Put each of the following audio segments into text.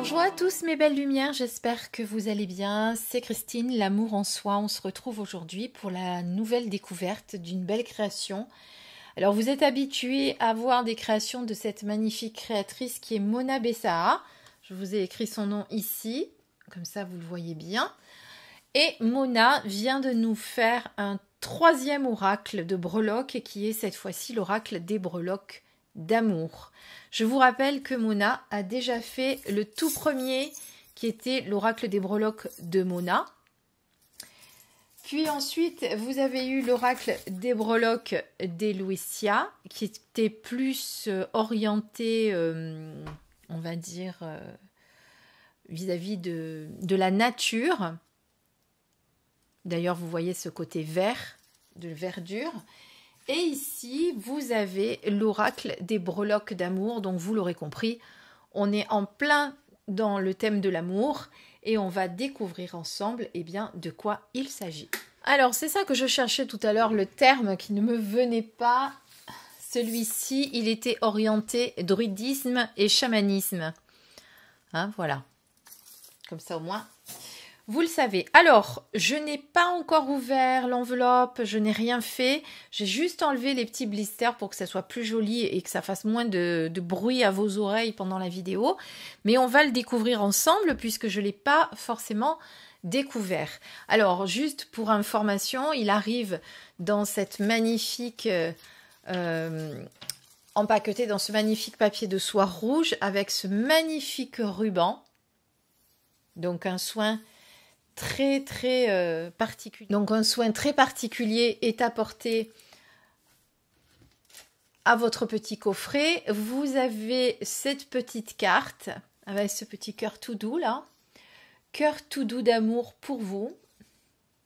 Bonjour à tous mes belles lumières, j'espère que vous allez bien. C'est Christine, l'amour en soi. On se retrouve aujourd'hui pour la nouvelle découverte d'une belle création. Alors vous êtes habitués à voir des créations de cette magnifique créatrice qui est Mona Bessaha. Je vous ai écrit son nom ici, comme ça vous le voyez bien. Et Mona vient de nous faire un troisième oracle de breloques qui est cette fois-ci l'oracle des breloques d'amour. Je vous rappelle que Mona a déjà fait le tout premier qui était l'oracle des breloques de Mona. Puis ensuite, vous avez eu l'oracle des breloques d'Eloïsia qui était plus orienté, on va dire, vis-à-vis de la nature. D'ailleurs, vous voyez ce côté vert, de verdure. Et ici, vous avez l'oracle des breloques d'amour. Donc, vous l'aurez compris, on est en plein dans le thème de l'amour et on va découvrir ensemble de quoi il s'agit. Alors, c'est ça que je cherchais tout à l'heure, le terme qui ne me venait pas. Celui-ci, il était orienté druidisme et chamanisme. Hein, voilà. Comme ça, au moins, vous le savez. Alors, je n'ai pas encore ouvert l'enveloppe, je n'ai rien fait. J'ai juste enlevé les petits blisters pour que ça soit plus joli et que ça fasse moins de bruit à vos oreilles pendant la vidéo. Mais on va le découvrir ensemble puisque je ne l'ai pas forcément découvert. Alors, juste pour information, il arrive dans cette magnifique... empaqueté dans ce magnifique papier de soie rouge avec ce magnifique ruban. Donc, un soin... très particulier. Donc un soin très particulier est apporté à votre petit coffret. Vous avez cette petite carte avec ce petit cœur tout doux là. Cœur tout doux d'amour pour vous.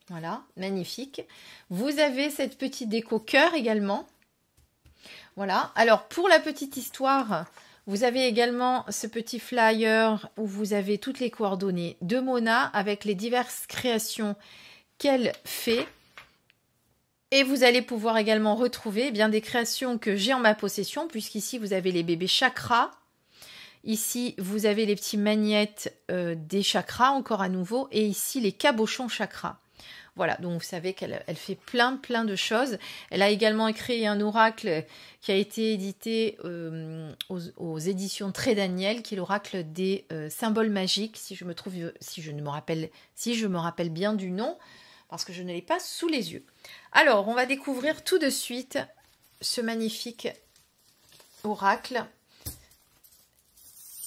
Voilà, magnifique. Vous avez cette petite déco cœur également. Voilà, alors pour la petite histoire... Vous avez également ce petit flyer où vous avez toutes les coordonnées de Mona avec les diverses créations qu'elle fait. Et vous allez pouvoir également retrouver des créations que j'ai en ma possession, puisqu'ici vous avez les bébés chakras. Ici, vous avez les petits magnettes des chakras, encore à nouveau. Et ici, les cabochons chakras. Voilà, donc vous savez qu'elle fait plein de choses. Elle a également créé un oracle qui a été édité aux éditions Très Daniel, qui est l'oracle des symboles magiques, si je me rappelle bien du nom, parce que je ne l'ai pas sous les yeux. Alors, on va découvrir tout de suite ce magnifique oracle.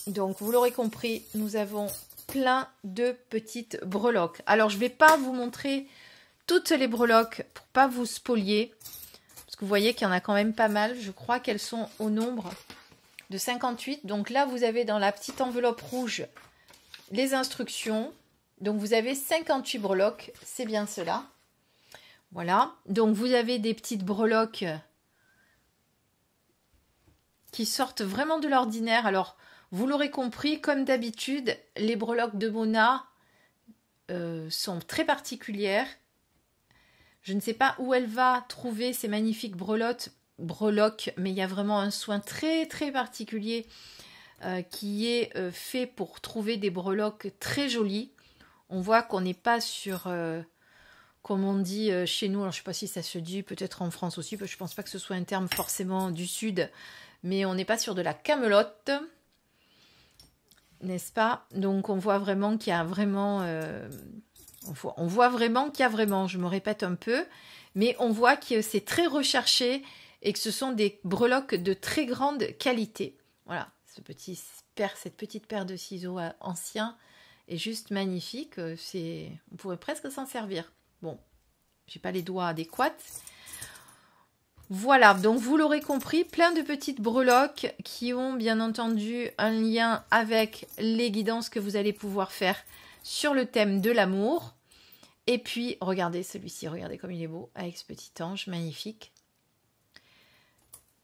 Donc, vous l'aurez compris, nous avons plein de petites breloques. Alors, je ne vais pas vous montrer toutes les breloques pour pas vous spolier. Parce que vous voyez qu'il y en a quand même pas mal. Je crois qu'elles sont au nombre de 58. Donc là, vous avez dans la petite enveloppe rouge les instructions. Donc, vous avez 58 breloques. C'est bien cela. Voilà. Donc, vous avez des petites breloques qui sortent vraiment de l'ordinaire. Alors, vous l'aurez compris, comme d'habitude, les breloques de Mona sont très particulières. Je ne sais pas où elle va trouver ces magnifiques breloques, mais il y a vraiment un soin très particulier qui est fait pour trouver des breloques très jolies. On voit qu'on n'est pas sur, comme on dit chez nous, alors je ne sais pas si ça se dit, peut-être en France aussi, parce que je ne pense pas que ce soit un terme forcément du sud, mais on n'est pas sur de la camelote. N'est-ce pas? Donc on voit vraiment qu'il y a vraiment... on voit vraiment qu'il y a vraiment, je me répète un peu, mais on voit que c'est très recherché et que ce sont des breloques de très grande qualité. Voilà, cette petite paire de ciseaux anciens est juste magnifique. On pourrait presque s'en servir. Bon, j'ai pas les doigts adéquats. Voilà, donc vous l'aurez compris, plein de petites breloques qui ont bien entendu un lien avec les guidances que vous allez pouvoir faire sur le thème de l'amour. Et puis, regardez celui-ci, regardez comme il est beau, avec ce petit ange magnifique.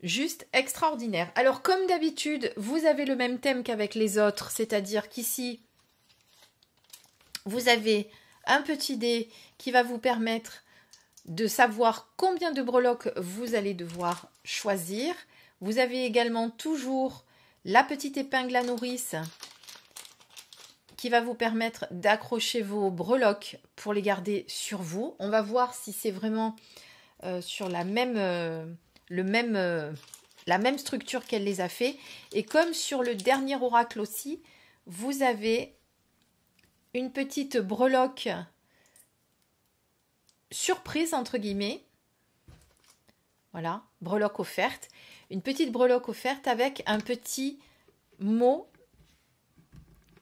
Juste extraordinaire. Alors, comme d'habitude, vous avez le même thème qu'avec les autres, c'est-à-dire qu'ici, vous avez un petit dé qui va vous permettre de savoir combien de breloques vous allez devoir choisir. Vous avez également toujours la petite épingle à nourrice qui va vous permettre d'accrocher vos breloques pour les garder sur vous. On va voir si c'est vraiment sur la même structure qu'elle les a fait. Et comme sur le dernier oracle aussi, vous avez une petite breloque surprise entre guillemets. Voilà, breloque offerte. Une petite breloque offerte avec un petit mot.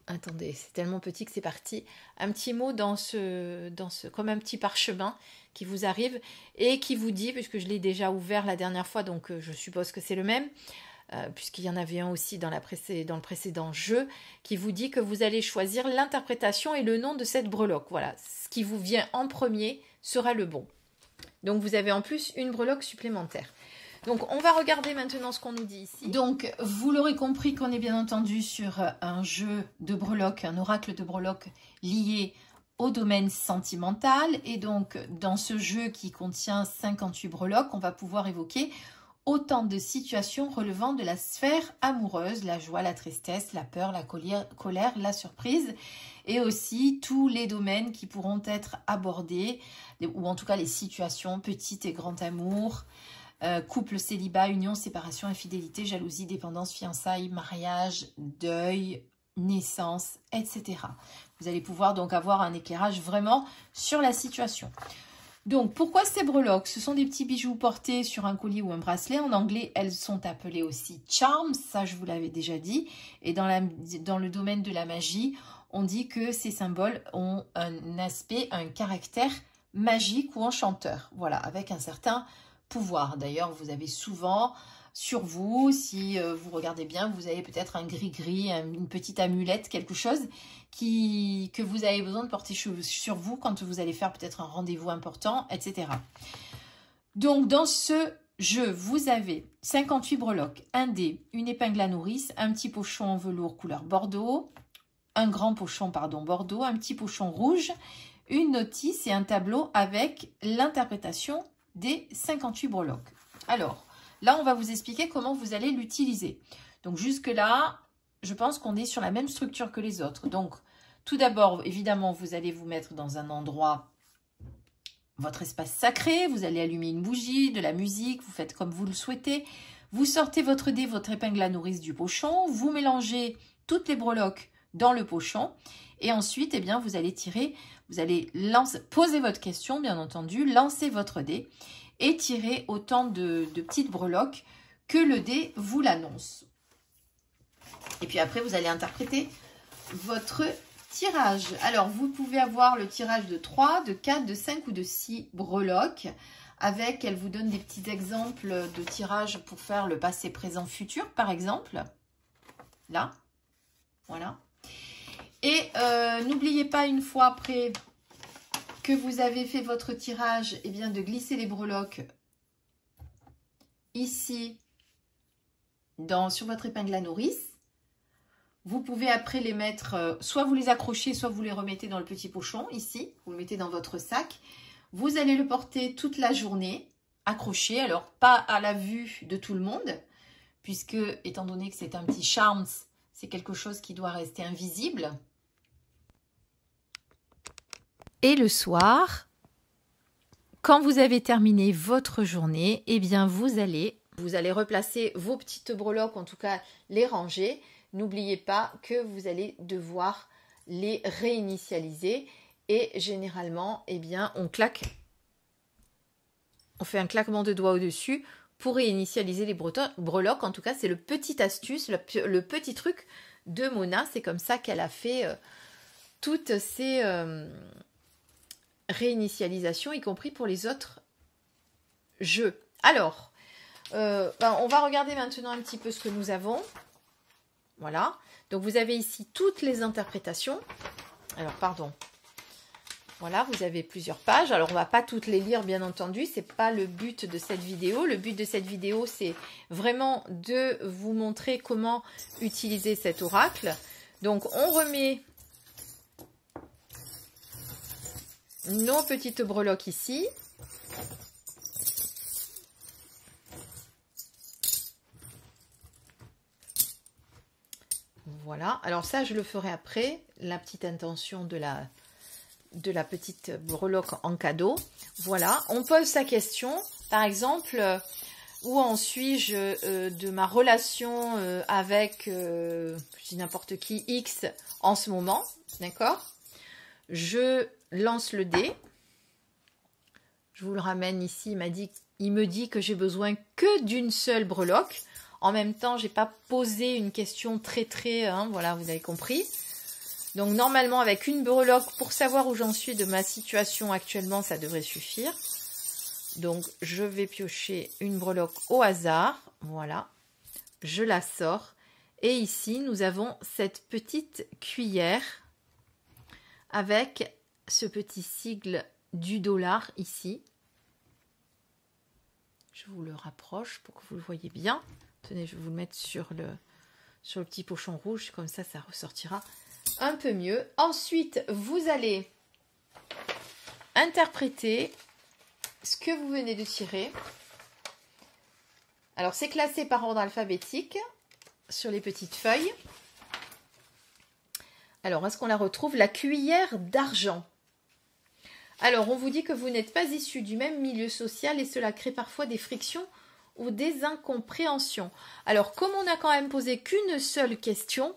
Attendez, c'est tellement petit que c'est parti. Un petit mot comme un petit parchemin qui vous arrive et qui vous dit, puisque je l'ai déjà ouvert la dernière fois, donc je suppose que c'est le même, puisqu'il y en avait un aussi dans le précédent jeu, qui vous dit que vous allez choisir l'interprétation et le nom de cette breloque. Voilà, ce qui vous vient en premier sera le bon. Donc vous avez en plus une breloque supplémentaire. Donc, on va regarder maintenant ce qu'on nous dit ici. Donc, vous l'aurez compris qu'on est bien entendu sur un jeu de breloques, un oracle de breloques lié au domaine sentimental. Et donc, dans ce jeu qui contient 58 breloques, on va pouvoir évoquer autant de situations relevant de la sphère amoureuse, la joie, la tristesse, la peur, la colère, la surprise, et aussi tous les domaines qui pourront être abordés, ou en tout cas les situations, petit et grand amour, couple, célibat, union, séparation, infidélité, jalousie, dépendance, fiançailles, mariage, deuil, naissance, etc. Vous allez pouvoir donc avoir un éclairage vraiment sur la situation. Donc, pourquoi ces breloques? Ce sont des petits bijoux portés sur un collier ou un bracelet. En anglais, elles sont appelées aussi charms, ça je vous l'avais déjà dit. Et dans le domaine de la magie, on dit que ces symboles ont un aspect, un caractère magique ou enchanteur. Voilà, avec un certain pouvoir. D'ailleurs, vous avez souvent sur vous, si vous regardez bien, vous avez peut-être un gris-gris, une petite amulette, quelque chose que vous avez besoin de porter sur vous quand vous allez faire peut-être un rendez-vous important, etc. Donc, dans ce jeu, vous avez 58 breloques, un dé, une épingle à nourrice, un petit pochon en velours couleur bordeaux, un grand pochon, pardon, bordeaux, un petit pochon rouge, une notice et un tableau avec l'interprétation des 58 breloques. Alors, là, on va vous expliquer comment vous allez l'utiliser. Donc, jusque-là, je pense qu'on est sur la même structure que les autres. Donc, tout d'abord, évidemment, vous allez vous mettre dans un endroit, votre espace sacré. Vous allez allumer une bougie, de la musique, vous faites comme vous le souhaitez. Vous sortez votre dé, votre épingle à nourrice du pochon. Vous mélangez toutes les breloques dans le pochon. Et ensuite, eh bien, vous allez tirer, vous allez poser votre question, bien entendu, lancer votre dé et tirer autant de petites breloques que le dé vous l'annonce. Et puis après, vous allez interpréter votre tirage. Alors, vous pouvez avoir le tirage de 3, de 4, de 5 ou de 6 breloques. Avec, elle vous donne des petits exemples de tirage pour faire le passé, présent, futur, par exemple. Là, voilà. Et n'oubliez pas, une fois après que vous avez fait votre tirage, eh bien, de glisser les breloques ici sur votre épingle à nourrice. Vous pouvez après les mettre, soit vous les accrochez, soit vous les remettez dans le petit pochon ici. Vous le mettez dans votre sac. Vous allez le porter toute la journée, accroché. Alors, pas à la vue de tout le monde, puisque, étant donné que c'est un petit charms, c'est quelque chose qui doit rester invisible. Et le soir, quand vous avez terminé votre journée, eh bien vous allez replacer vos petites breloques, en tout cas les ranger. N'oubliez pas que vous allez devoir les réinitialiser. Et généralement, eh bien, on fait un claquement de doigts au-dessus pour réinitialiser les breloques. En tout cas, c'est le petit astuce, le petit truc de Mona. C'est comme ça qu'elle a fait toutes ces réinitialisations, y compris pour les autres jeux. Alors, on va regarder maintenant un petit peu ce que nous avons. Voilà. Donc, vous avez ici toutes les interprétations. Alors, pardon. Voilà, vous avez plusieurs pages. Alors, on ne va pas toutes les lire, bien entendu. Ce n'est pas le but de cette vidéo. Le but de cette vidéo, c'est vraiment de vous montrer comment utiliser cet oracle. Donc, on remet nos petites breloques ici. Voilà. Alors ça, je le ferai après. La petite intention de la petite breloque en cadeau. Voilà. On pose sa question. Par exemple, où en suis-je de ma relation avec, je dis n'importe qui, X en ce moment. D'accord? Je lance le dé. Je vous le ramène ici. Il me dit que j'ai besoin que d'une seule breloque. En même temps, j'ai pas posé une question très, voilà, vous avez compris. Donc, normalement, avec une breloque, pour savoir où j'en suis de ma situation actuellement, ça devrait suffire. Donc, je vais piocher une breloque au hasard. Voilà. Je la sors. Et ici, nous avons cette petite cuillère avec ce petit sigle du dollar ici. Je vous le rapproche pour que vous le voyez bien. Tenez, je vais vous le mettre sur le petit pochon rouge. Comme ça, ça ressortira un peu mieux. Ensuite, vous allez interpréter ce que vous venez de tirer. Alors, c'est classé par ordre alphabétique sur les petites feuilles. Alors, est-ce qu'on la retrouve? La cuillère d'argent. Alors, on vous dit que vous n'êtes pas issu du même milieu social et cela crée parfois des frictions ou des incompréhensions. Alors, comme on n'a quand même posé qu'une seule question,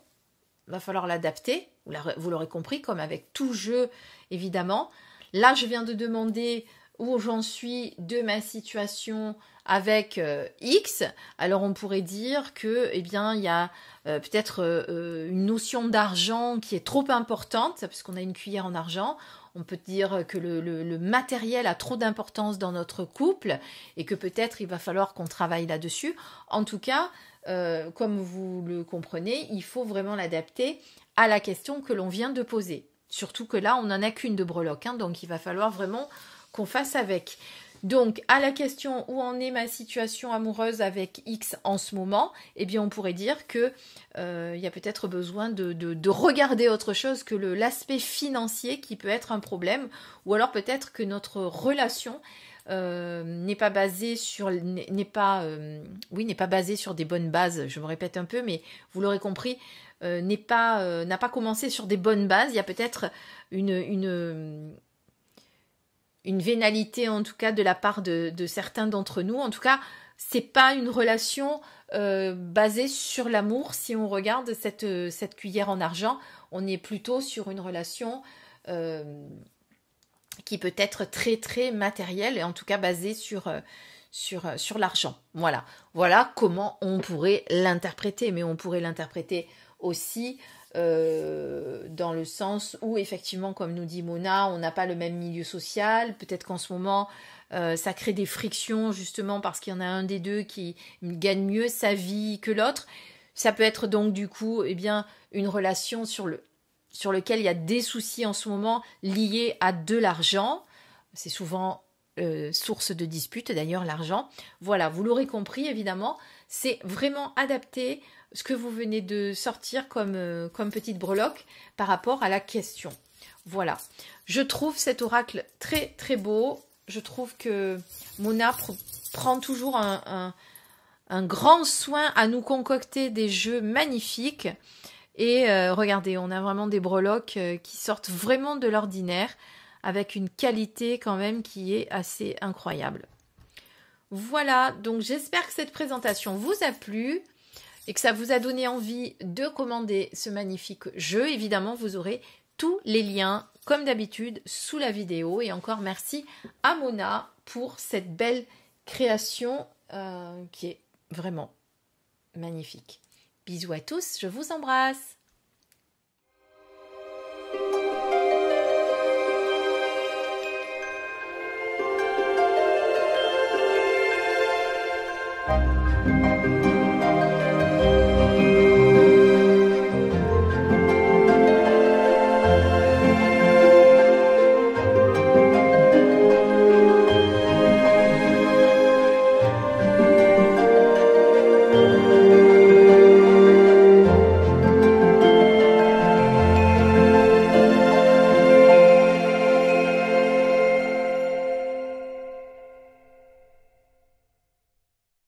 il va falloir l'adapter. Vous l'aurez compris, comme avec tout jeu, évidemment. Là, je viens de demander où j'en suis de ma situation avec X. Alors, on pourrait dire que, eh bien, il y a peut-être une notion d'argent qui est trop importante, parce qu'on a une cuillère en argent. On peut dire que le matériel a trop d'importance dans notre couple et que peut-être il va falloir qu'on travaille là-dessus. En tout cas, comme vous le comprenez, il faut vraiment l'adapter à la question que l'on vient de poser. Surtout que là, on n'en a qu'une de breloque, hein, donc il va falloir vraiment qu'on fasse avec. Donc, à la question où en est ma situation amoureuse avec X en ce moment, eh bien, on pourrait dire que y a peut-être besoin de regarder autre chose que l'aspect financier qui peut être un problème, ou alors peut-être que notre relation n'est pas basée sur basée sur des bonnes bases. Je me répète un peu, mais vous l'aurez compris, n'a pas commencé sur des bonnes bases. Il y a peut-être une vénalité en tout cas de la part de certains d'entre nous. En tout cas, c'est pas une relation basée sur l'amour. Si on regarde cette cuillère en argent, on est plutôt sur une relation qui peut être très très matérielle et en tout cas basée sur l'argent. Voilà comment on pourrait l'interpréter, mais on pourrait l'interpréter aussi dans le sens où effectivement, comme nous dit Mona, on n'a pas le même milieu social, peut-être qu'en ce moment ça crée des frictions justement parce qu'il y en a un des deux qui gagne mieux sa vie que l'autre. Ça peut être donc du coup une relation sur lequel il y a des soucis en ce moment liés à de l'argent. C'est souvent source de dispute d'ailleurs l'argent. Voilà, vous l'aurez compris évidemment, c'est vraiment adapté ce que vous venez de sortir comme petite breloque par rapport à la question. Voilà, je trouve cet oracle très très beau. Je trouve que Mona prend toujours un grand soin à nous concocter des jeux magnifiques. Et regardez, on a vraiment des breloques qui sortent vraiment de l'ordinaire avec une qualité quand même qui est assez incroyable. Voilà, donc j'espère que cette présentation vous a plu et que ça vous a donné envie de commander ce magnifique jeu. Évidemment, vous aurez tous les liens, comme d'habitude, sous la vidéo. Et encore merci à Mona pour cette belle création qui est vraiment magnifique. Bisous à tous, je vous embrasse.